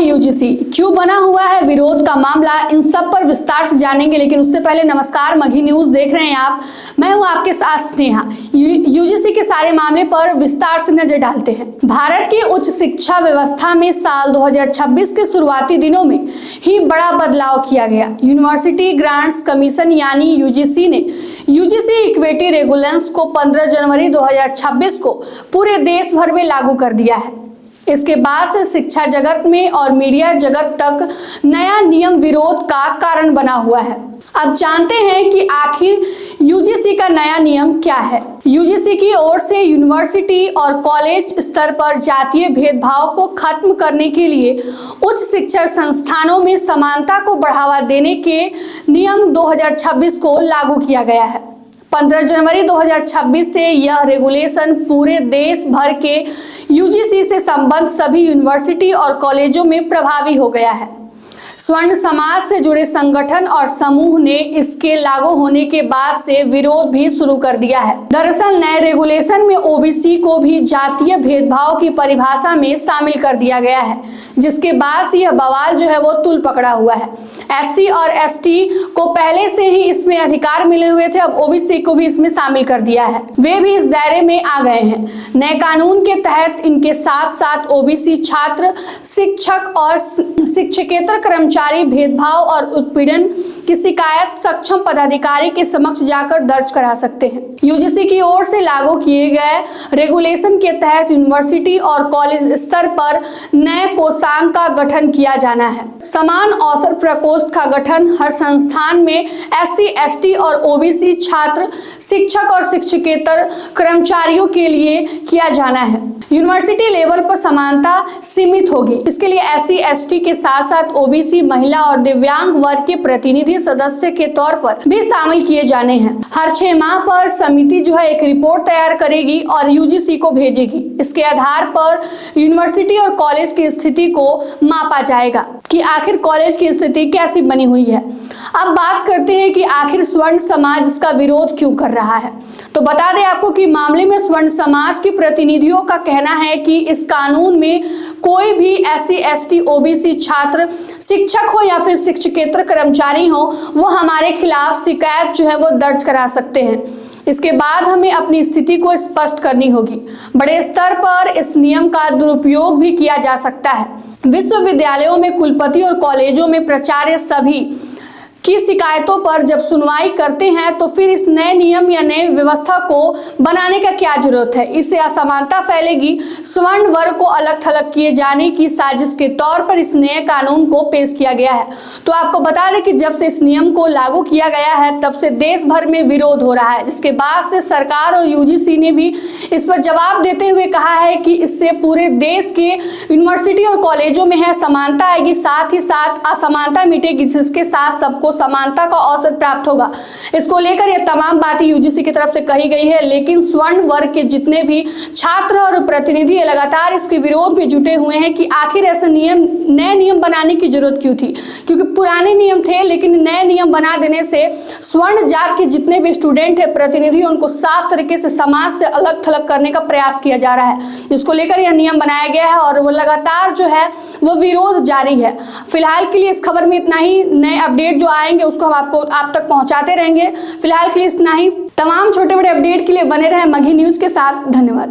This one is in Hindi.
है यूजीसी, क्यों बना हुआ है विरोध का मामला, इन सब पर विस्तार से जानेंगे। लेकिन उससे पहले नमस्कार, मघी न्यूज देख रहे हैं आप, मैं हूं आपके साथ स्नेहा। यूजीसी के सारे मामले पर विस्तार से नजर डालते हैं। भारत की उच्च शिक्षा व्यवस्था में साल 2026 के शुरुआती दिनों में ही बड़ा बदलाव किया गया। यूनिवर्सिटी ग्रांट्स कमीशन यानी यूजीसी ने यूजीसी इक्विटी रेगुलेशंस को 15 जनवरी 2026 को पूरे देश भर में लागू कर दिया है। इसके बाद से शिक्षा जगत में और मीडिया जगत तक नया नियम विरोध का कारण बना हुआ है। अब जानते हैं कि आखिर यूजीसी का नया नियम क्या है। यूजीसी की ओर से यूनिवर्सिटी और कॉलेज स्तर पर जातीय भेदभाव को खत्म करने के लिए उच्च शिक्षा संस्थानों में समानता को बढ़ावा देने के नियम 2026 को लागू किया गया है। 15 जनवरी 2026 से यह रेगुलेशन पूरे देश भर के यूजीसी से संबद्ध सभी यूनिवर्सिटी और कॉलेजों में प्रभावी हो गया है। स्वर्ण समाज से जुड़े संगठन और समूह ने इसके लागू होने के बाद से विरोध भी शुरू कर दिया है। दरअसल नए रेगुलेशन में ओबीसी को भी जातीय भेदभाव की परिभाषा में शामिल कर दिया गया है, जिसके बाद से यह बवाल जो है वो तुल पकड़ा हुआ है। एससी और एसटी को पहले से ही इसमें अधिकार मिले हुए थे, अब ओबीसी को भी इसमें शामिल कर दिया है, वे भी इस दायरे में आ गए हैं। नए कानून के तहत इनके साथ साथ ओबीसी छात्र, शिक्षक और शिक्षकेतर कर्मचारी भेदभाव और उत्पीड़न की शिकायत सक्षम पदाधिकारी के समक्ष जाकर दर्ज करा सकते हैं। यूजीसी की ओर से लागू किए गए रेगुलेशन के तहत यूनिवर्सिटी और कॉलेज स्तर पर नए कोषांग का गठन किया जाना है। समान अवसर प्रकोष्ठ का गठन हर संस्थान में एससी, एसटी और ओबीसी छात्र, शिक्षक और शिक्षकेतर कर्मचारियों के लिए किया जाना है। यूनिवर्सिटी लेवल पर समानता सीमित होगी। इसके लिए एससी, एसटी के साथ साथ ओबीसी, महिला और दिव्यांग वर्ग के प्रतिनिधि सदस्य के तौर पर भी शामिल किए जाने हैं। हर 6 माह पर समिति जो है एक रिपोर्ट तैयार करेगी और यूजीसी को भेजेगी। इसके आधार पर यूनिवर्सिटी और कॉलेज की स्थिति को मापा जाएगा कि आखिर कॉलेज की स्थिति कैसी बनी हुई है। अब बात करते हैं कि आखिर स्वर्ण समाज इसका विरोध क्यों कर रहा है। तो बता दें आपको कि मामले में स्वर्ण समाज के प्रतिनिधियों का कहना है कि इस कानून में कोई भी एससी, एसटी, ओबीसी छात्र, शिक्षक हो या फिर शिक्षकेतर कर्मचारी हो, वो हमारे खिलाफ शिकायत जो है वो दर्ज करा सकते हैं। इसके बाद हमें अपनी स्थिति को स्पष्ट करनी होगी। बड़े स्तर पर इस नियम का दुरुपयोग भी किया जा सकता है। विश्वविद्यालयों में कुलपति और कॉलेजों में प्राचार्य सभी की शिकायतों पर जब सुनवाई करते हैं तो फिर इस नए नियम या नए व्यवस्था को बनाने का क्या जरूरत है। इससे असमानता फैलेगी। स्वर्ण वर्ग को अलग थलग किए जाने की साजिश के तौर पर इस नए कानून को पेश किया गया है। तो आपको बता दें कि जब से इस नियम को लागू किया गया है तब से देश भर में विरोध हो रहा है, जिसके बाद से सरकार और यूजीसी ने भी इस पर जवाब देते हुए कहा है कि इससे पूरे देश के यूनिवर्सिटी और कॉलेजों में है समानता आएगी, साथ ही साथ असमानता मिटेगी, जिसके साथ सबको समानता का अवसर प्राप्त होगा। इसको लेकर यह तमाम बातें यूजीसी की तरफ से कही गई है। लेकिन स्वर्ण वर्ग के जितने भी छात्र और प्रतिनिधि लगातार इसके विरोध में जुटे हुए हैं कि आखिर ऐसे नए नियम बनाने की जरूरत क्यों थी, क्योंकि पुराने नियम थे लेकिन नए नियम बना देने से स्वर्ण जात के जितने भी स्टूडेंट है, प्रतिनिधि, उनको साफ तरीके से समाज से अलग थलग करने का प्रयास किया जा रहा है, जिसको लेकर यह नियम बनाया गया है और वो लगातार जो है वो विरोध जारी है। फिलहाल के लिए इस खबर में इतना ही। नए अपडेट जो आएंगे उसको हम आप तक पहुंचाते रहेंगे। फिलहाल के लिए इतना ही। तमाम छोटे बड़े अपडेट के लिए बने रहें मघी न्यूज के साथ। धन्यवाद।